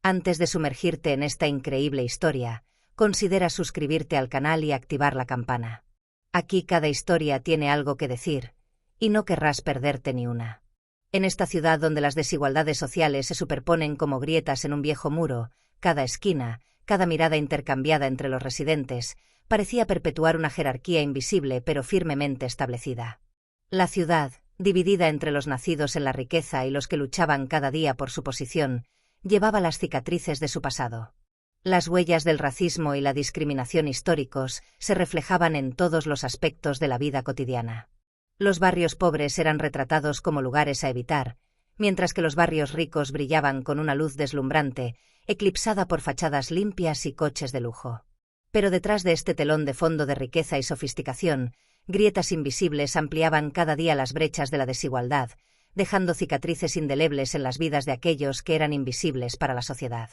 Antes de sumergirte en esta increíble historia, considera suscribirte al canal y activar la campana. Aquí cada historia tiene algo que decir, y no querrás perderte ni una. En esta ciudad donde las desigualdades sociales se superponen como grietas en un viejo muro, cada esquina, cada mirada intercambiada entre los residentes, parecía perpetuar una jerarquía invisible pero firmemente establecida. La ciudad, dividida entre los nacidos en la riqueza y los que luchaban cada día por su posición, llevaba las cicatrices de su pasado. Las huellas del racismo y la discriminación históricos se reflejaban en todos los aspectos de la vida cotidiana. Los barrios pobres eran retratados como lugares a evitar, mientras que los barrios ricos brillaban con una luz deslumbrante, eclipsada por fachadas limpias y coches de lujo. Pero detrás de este telón de fondo de riqueza y sofisticación, grietas invisibles ampliaban cada día las brechas de la desigualdad, dejando cicatrices indelebles en las vidas de aquellos que eran invisibles para la sociedad.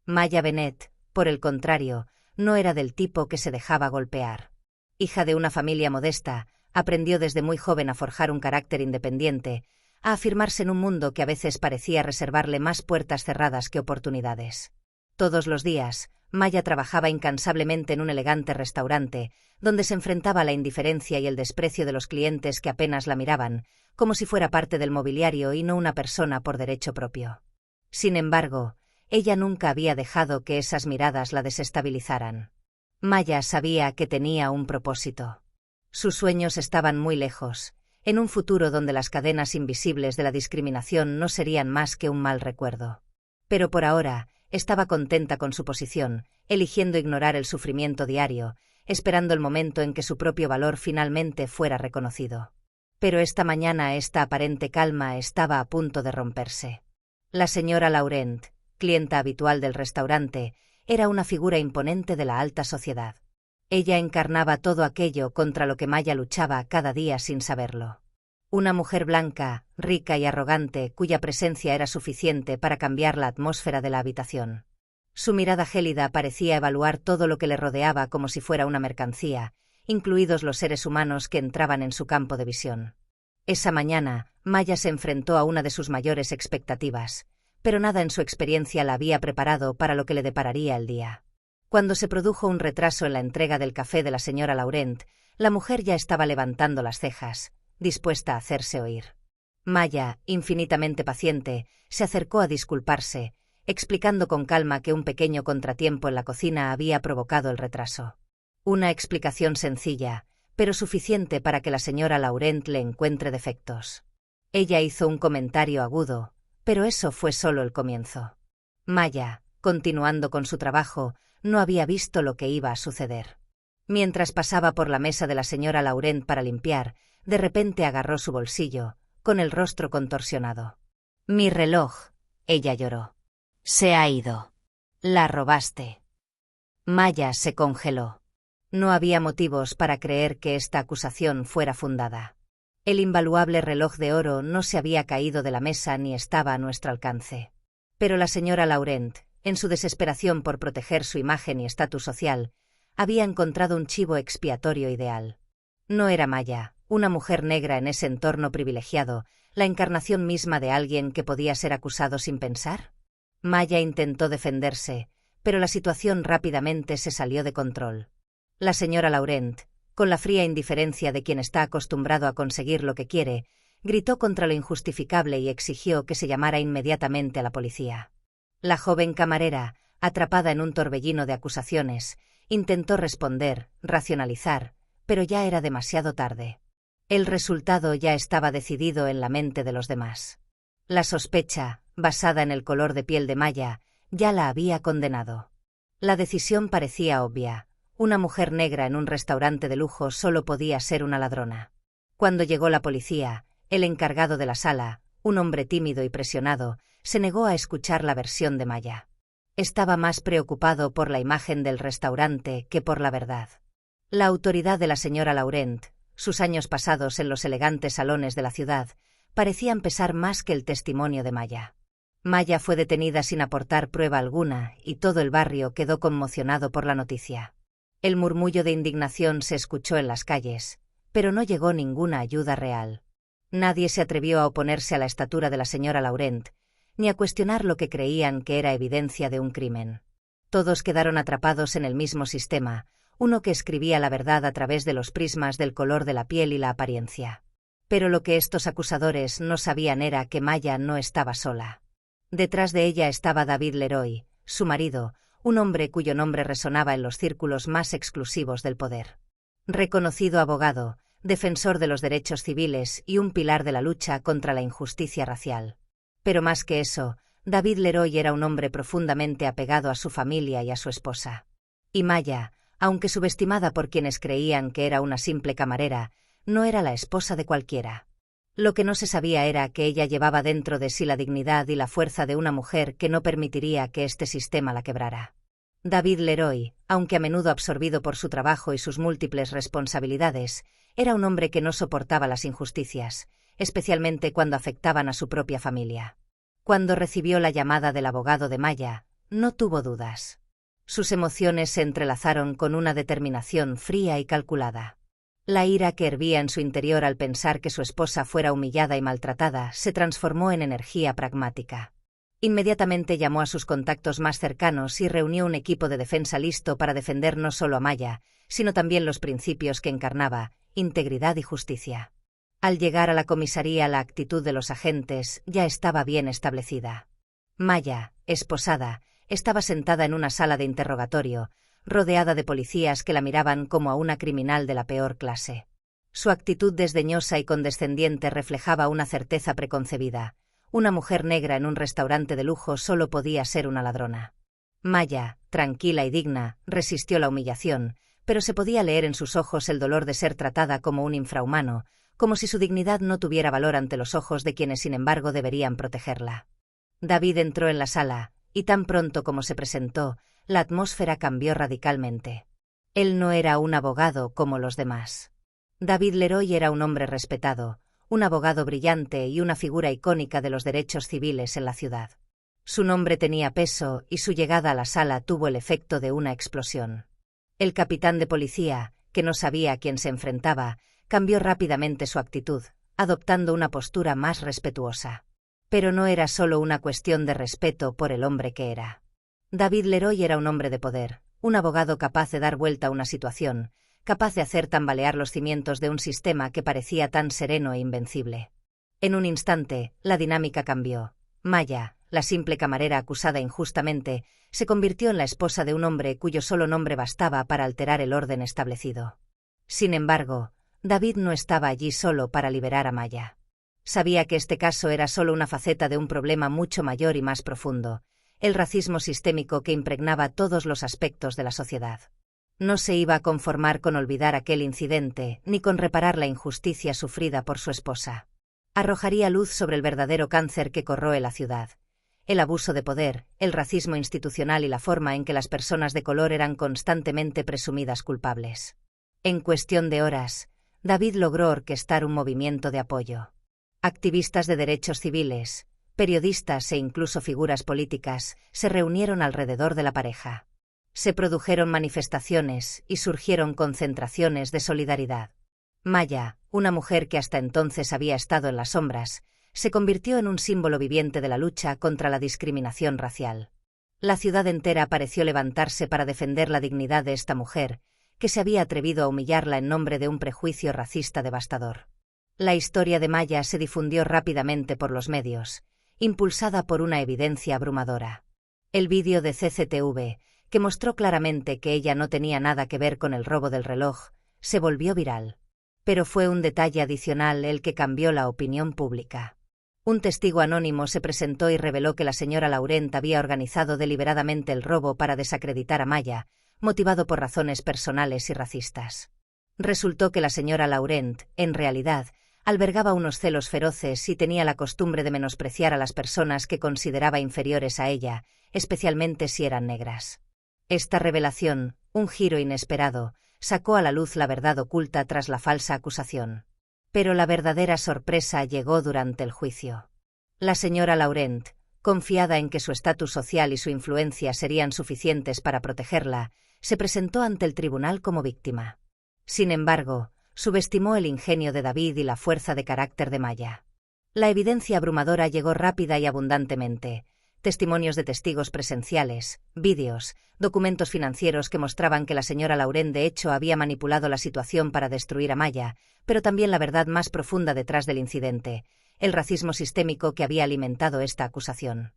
Maya Bennett, por el contrario, no era del tipo que se dejaba golpear. Hija de una familia modesta, aprendió desde muy joven a forjar un carácter independiente, a afirmarse en un mundo que a veces parecía reservarle más puertas cerradas que oportunidades. Todos los días, Maya trabajaba incansablemente en un elegante restaurante, donde se enfrentaba a la indiferencia y el desprecio de los clientes que apenas la miraban, como si fuera parte del mobiliario y no una persona por derecho propio. Sin embargo, ella nunca había dejado que esas miradas la desestabilizaran. Maya sabía que tenía un propósito. Sus sueños estaban muy lejos, en un futuro donde las cadenas invisibles de la discriminación no serían más que un mal recuerdo. Pero por ahora, estaba contenta con su posición, eligiendo ignorar el sufrimiento diario, esperando el momento en que su propio valor finalmente fuera reconocido. Pero esta mañana esta aparente calma estaba a punto de romperse. La señora Laurent, clienta habitual del restaurante, era una figura imponente de la alta sociedad. Ella encarnaba todo aquello contra lo que Maya luchaba cada día sin saberlo. Una mujer blanca, rica y arrogante, cuya presencia era suficiente para cambiar la atmósfera de la habitación. Su mirada gélida parecía evaluar todo lo que le rodeaba como si fuera una mercancía, incluidos los seres humanos que entraban en su campo de visión. Esa mañana, Maya se enfrentó a una de sus mayores expectativas, pero nada en su experiencia la había preparado para lo que le depararía el día. Cuando se produjo un retraso en la entrega del café de la señora Laurent, la mujer ya estaba levantando las cejas, dispuesta a hacerse oír. Maya, infinitamente paciente, se acercó a disculparse, explicando con calma que un pequeño contratiempo en la cocina había provocado el retraso. Una explicación sencilla, pero suficiente para que la señora Laurent le encuentre defectos. Ella hizo un comentario agudo, pero eso fue solo el comienzo. Maya, continuando con su trabajo, no había visto lo que iba a suceder. Mientras pasaba por la mesa de la señora Laurent para limpiar, de repente agarró su bolsillo, con el rostro contorsionado. «Mi reloj», ella lloró. «Se ha ido. La robaste». Maya se congeló. No había motivos para creer que esta acusación fuera fundada. El invaluable reloj de oro no se había caído de la mesa ni estaba a nuestro alcance. Pero la señora Laurent, en su desesperación por proteger su imagen y estatus social, había encontrado un chivo expiatorio ideal. No era Maya, una mujer negra en ese entorno privilegiado, la encarnación misma de alguien que podía ser acusado sin pensar. Maya intentó defenderse, pero la situación rápidamente se salió de control. La señora Laurent, con la fría indiferencia de quien está acostumbrado a conseguir lo que quiere, gritó contra lo injustificable y exigió que se llamara inmediatamente a la policía. La joven camarera, atrapada en un torbellino de acusaciones, intentó responder, racionalizar, pero ya era demasiado tarde. El resultado ya estaba decidido en la mente de los demás. La sospecha, basada en el color de piel de Maya, ya la había condenado. La decisión parecía obvia. Una mujer negra en un restaurante de lujo solo podía ser una ladrona. Cuando llegó la policía, el encargado de la sala, un hombre tímido y presionado, se negó a escuchar la versión de Maya. Estaba más preocupado por la imagen del restaurante que por la verdad. La autoridad de la señora Laurent, sus años pasados en los elegantes salones de la ciudad, parecían pesar más que el testimonio de Maya. Maya fue detenida sin aportar prueba alguna y todo el barrio quedó conmocionado por la noticia. El murmullo de indignación se escuchó en las calles, pero no llegó ninguna ayuda real. Nadie se atrevió a oponerse a la estatura de la señora Laurent, ni a cuestionar lo que creían que era evidencia de un crimen. Todos quedaron atrapados en el mismo sistema, uno que escribía la verdad a través de los prismas del color de la piel y la apariencia. Pero lo que estos acusadores no sabían era que Maya no estaba sola. Detrás de ella estaba David Leroy, su marido, un hombre cuyo nombre resonaba en los círculos más exclusivos del poder. Reconocido abogado, defensor de los derechos civiles y un pilar de la lucha contra la injusticia racial. Pero más que eso, David Leroy era un hombre profundamente apegado a su familia y a su esposa. Y Maya, aunque subestimada por quienes creían que era una simple camarera, no era la esposa de cualquiera. Lo que no se sabía era que ella llevaba dentro de sí la dignidad y la fuerza de una mujer que no permitiría que este sistema la quebrara. David Leroy, aunque a menudo absorbido por su trabajo y sus múltiples responsabilidades, era un hombre que no soportaba las injusticias, especialmente cuando afectaban a su propia familia. Cuando recibió la llamada del abogado de Maya, no tuvo dudas. Sus emociones se entrelazaron con una determinación fría y calculada. La ira que hervía en su interior al pensar que su esposa fuera humillada y maltratada se transformó en energía pragmática. Inmediatamente llamó a sus contactos más cercanos y reunió un equipo de defensa listo para defender no solo a Maya, sino también los principios que encarnaba, integridad y justicia. Al llegar a la comisaría, la actitud de los agentes ya estaba bien establecida. Maya, esposada, estaba sentada en una sala de interrogatorio, rodeada de policías que la miraban como a una criminal de la peor clase. Su actitud desdeñosa y condescendiente reflejaba una certeza preconcebida. Una mujer negra en un restaurante de lujo solo podía ser una ladrona. Maya, tranquila y digna, resistió la humillación, pero se podía leer en sus ojos el dolor de ser tratada como un infrahumano, como si su dignidad no tuviera valor ante los ojos de quienes sin embargo deberían protegerla. David entró en la sala, y tan pronto como se presentó, la atmósfera cambió radicalmente. Él no era un abogado como los demás. David Leroy era un hombre respetado, un abogado brillante y una figura icónica de los derechos civiles en la ciudad. Su nombre tenía peso y su llegada a la sala tuvo el efecto de una explosión. El capitán de policía, que no sabía a quién se enfrentaba, cambió rápidamente su actitud, adoptando una postura más respetuosa. Pero no era solo una cuestión de respeto por el hombre que era. David Leroy era un hombre de poder, un abogado capaz de dar vuelta a una situación, capaz de hacer tambalear los cimientos de un sistema que parecía tan sereno e invencible. En un instante, la dinámica cambió. Maya, la simple camarera acusada injustamente, se convirtió en la esposa de un hombre cuyo solo nombre bastaba para alterar el orden establecido. Sin embargo, David no estaba allí solo para liberar a Maya. Sabía que este caso era solo una faceta de un problema mucho mayor y más profundo, el racismo sistémico que impregnaba todos los aspectos de la sociedad. No se iba a conformar con olvidar aquel incidente, ni con reparar la injusticia sufrida por su esposa. Arrojaría luz sobre el verdadero cáncer que corroe la ciudad. El abuso de poder, el racismo institucional y la forma en que las personas de color eran constantemente presumidas culpables. En cuestión de horas, David logró orquestar un movimiento de apoyo. Activistas de derechos civiles, periodistas e incluso figuras políticas se reunieron alrededor de la pareja. Se produjeron manifestaciones y surgieron concentraciones de solidaridad. Maya, una mujer que hasta entonces había estado en las sombras, se convirtió en un símbolo viviente de la lucha contra la discriminación racial. La ciudad entera pareció levantarse para defender la dignidad de esta mujer, que se había atrevido a humillarla en nombre de un prejuicio racista devastador. La historia de Maya se difundió rápidamente por los medios, impulsada por una evidencia abrumadora. El vídeo de CCTV, que mostró claramente que ella no tenía nada que ver con el robo del reloj, se volvió viral. Pero fue un detalle adicional el que cambió la opinión pública. Un testigo anónimo se presentó y reveló que la señora Laurent había organizado deliberadamente el robo para desacreditar a Maya, motivado por razones personales y racistas. Resultó que la señora Laurent, en realidad, albergaba unos celos feroces y tenía la costumbre de menospreciar a las personas que consideraba inferiores a ella, especialmente si eran negras. Esta revelación, un giro inesperado, sacó a la luz la verdad oculta tras la falsa acusación. Pero la verdadera sorpresa llegó durante el juicio. La señora Laurent, confiada en que su estatus social y su influencia serían suficientes para protegerla, se presentó ante el tribunal como víctima. Sin embargo, subestimó el ingenio de David y la fuerza de carácter de Maya. La evidencia abrumadora llegó rápida y abundantemente. Testimonios de testigos presenciales, vídeos, documentos financieros que mostraban que la señora Laurent de hecho había manipulado la situación para destruir a Maya, pero también la verdad más profunda detrás del incidente, el racismo sistémico que había alimentado esta acusación.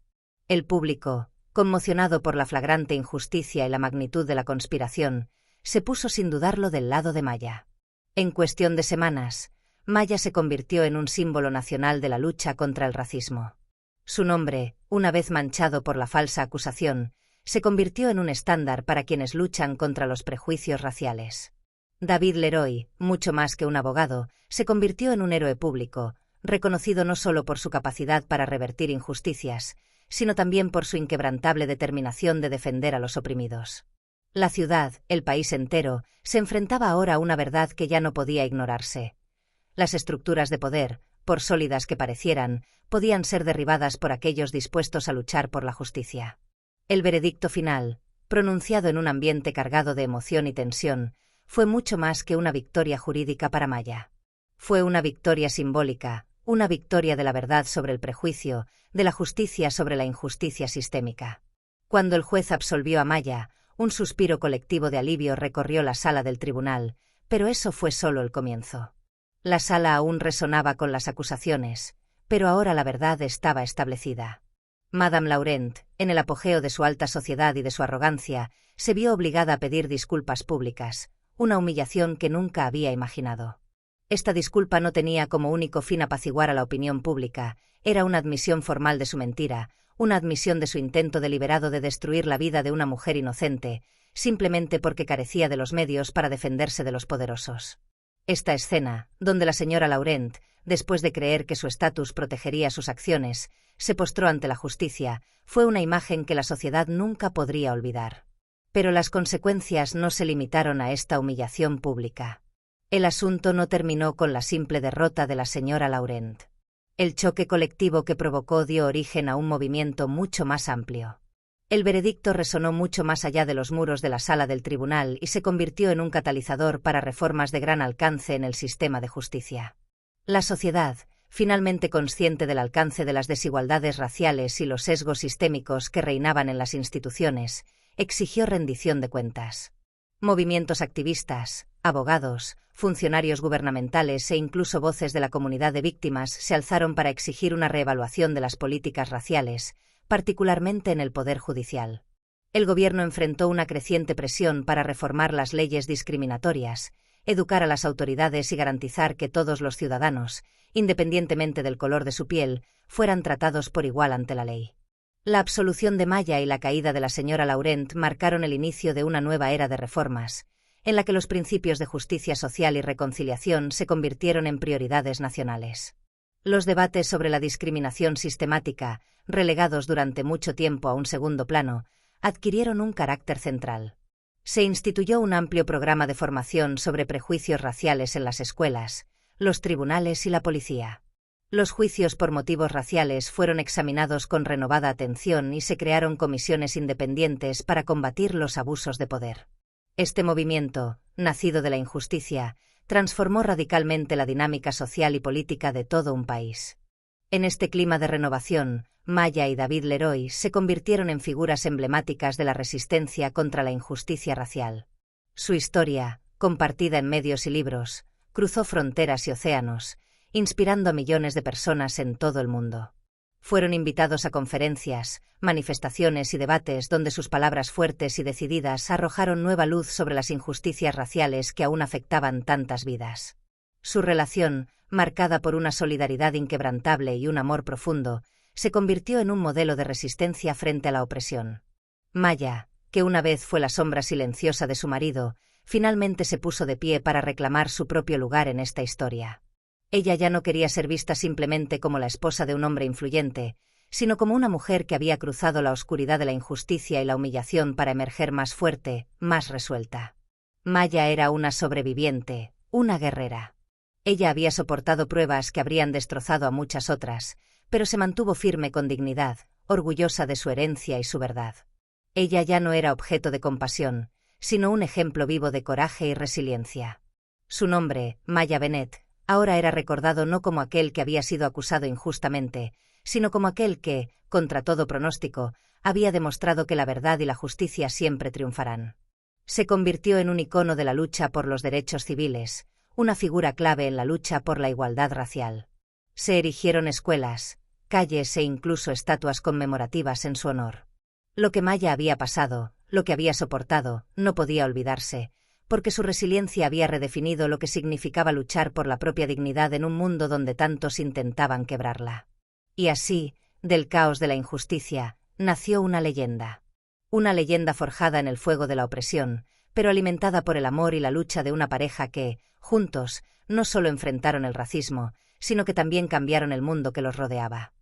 El público, conmocionado por la flagrante injusticia y la magnitud de la conspiración, se puso sin dudarlo del lado de Maya. En cuestión de semanas, Maya se convirtió en un símbolo nacional de la lucha contra el racismo. Su nombre, una vez manchado por la falsa acusación, se convirtió en un estándar para quienes luchan contra los prejuicios raciales. David Leroy, mucho más que un abogado, se convirtió en un héroe público, reconocido no solo por su capacidad para revertir injusticias, sino también por su inquebrantable determinación de defender a los oprimidos. La ciudad, el país entero, se enfrentaba ahora a una verdad que ya no podía ignorarse. Las estructuras de poder, por sólidas que parecieran, podían ser derribadas por aquellos dispuestos a luchar por la justicia. El veredicto final, pronunciado en un ambiente cargado de emoción y tensión, fue mucho más que una victoria jurídica para Maya. Fue una victoria simbólica, una victoria de la verdad sobre el prejuicio, de la justicia sobre la injusticia sistémica. Cuando el juez absolvió a Maya, un suspiro colectivo de alivio recorrió la sala del tribunal, pero eso fue solo el comienzo. La sala aún resonaba con las acusaciones, pero ahora la verdad estaba establecida. Madame Laurent, en el apogeo de su alta sociedad y de su arrogancia, se vio obligada a pedir disculpas públicas, una humillación que nunca había imaginado. Esta disculpa no tenía como único fin apaciguar a la opinión pública, era una admisión formal de su mentira, una admisión de su intento deliberado de destruir la vida de una mujer inocente, simplemente porque carecía de los medios para defenderse de los poderosos. Esta escena, donde la señora Laurent, después de creer que su estatus protegería sus acciones, se postró ante la justicia, fue una imagen que la sociedad nunca podría olvidar. Pero las consecuencias no se limitaron a esta humillación pública. El asunto no terminó con la simple derrota de la señora Laurent. El choque colectivo que provocó dio origen a un movimiento mucho más amplio. El veredicto resonó mucho más allá de los muros de la sala del tribunal y se convirtió en un catalizador para reformas de gran alcance en el sistema de justicia. La sociedad, finalmente consciente del alcance de las desigualdades raciales y los sesgos sistémicos que reinaban en las instituciones, exigió rendición de cuentas. Movimientos activistas, abogados, funcionarios gubernamentales e incluso voces de la comunidad de víctimas se alzaron para exigir una reevaluación de las políticas raciales, particularmente en el Poder Judicial. El gobierno enfrentó una creciente presión para reformar las leyes discriminatorias, educar a las autoridades y garantizar que todos los ciudadanos, independientemente del color de su piel, fueran tratados por igual ante la ley. La absolución de Maya y la caída de la señora Laurent marcaron el inicio de una nueva era de reformas, en la que los principios de justicia social y reconciliación se convirtieron en prioridades nacionales. Los debates sobre la discriminación sistemática, relegados durante mucho tiempo a un segundo plano, adquirieron un carácter central. Se instituyó un amplio programa de formación sobre prejuicios raciales en las escuelas, los tribunales y la policía. Los juicios por motivos raciales fueron examinados con renovada atención y se crearon comisiones independientes para combatir los abusos de poder. Este movimiento, nacido de la injusticia, transformó radicalmente la dinámica social y política de todo un país. En este clima de renovación, Maya y David Leroy se convirtieron en figuras emblemáticas de la resistencia contra la injusticia racial. Su historia, compartida en medios y libros, cruzó fronteras y océanos, inspirando a millones de personas en todo el mundo. Fueron invitados a conferencias, manifestaciones y debates donde sus palabras fuertes y decididas arrojaron nueva luz sobre las injusticias raciales que aún afectaban tantas vidas. Su relación, marcada por una solidaridad inquebrantable y un amor profundo, se convirtió en un modelo de resistencia frente a la opresión. Maya, que una vez fue la sombra silenciosa de su marido, finalmente se puso de pie para reclamar su propio lugar en esta historia. Ella ya no quería ser vista simplemente como la esposa de un hombre influyente, sino como una mujer que había cruzado la oscuridad de la injusticia y la humillación para emerger más fuerte, más resuelta. Maya era una sobreviviente, una guerrera. Ella había soportado pruebas que habrían destrozado a muchas otras, pero se mantuvo firme con dignidad, orgullosa de su herencia y su verdad. Ella ya no era objeto de compasión, sino un ejemplo vivo de coraje y resiliencia. Su nombre, Maya Bennett, Ahora era recordado no como aquel que había sido acusado injustamente, sino como aquel que, contra todo pronóstico, había demostrado que la verdad y la justicia siempre triunfarán. Se convirtió en un icono de la lucha por los derechos civiles, una figura clave en la lucha por la igualdad racial. Se erigieron escuelas, calles e incluso estatuas conmemorativas en su honor. Lo que Maya había pasado, lo que había soportado, no podía olvidarse, porque su resiliencia había redefinido lo que significaba luchar por la propia dignidad en un mundo donde tantos intentaban quebrarla. Y así, del caos de la injusticia, nació una leyenda. Una leyenda forjada en el fuego de la opresión, pero alimentada por el amor y la lucha de una pareja que, juntos, no solo enfrentaron el racismo, sino que también cambiaron el mundo que los rodeaba.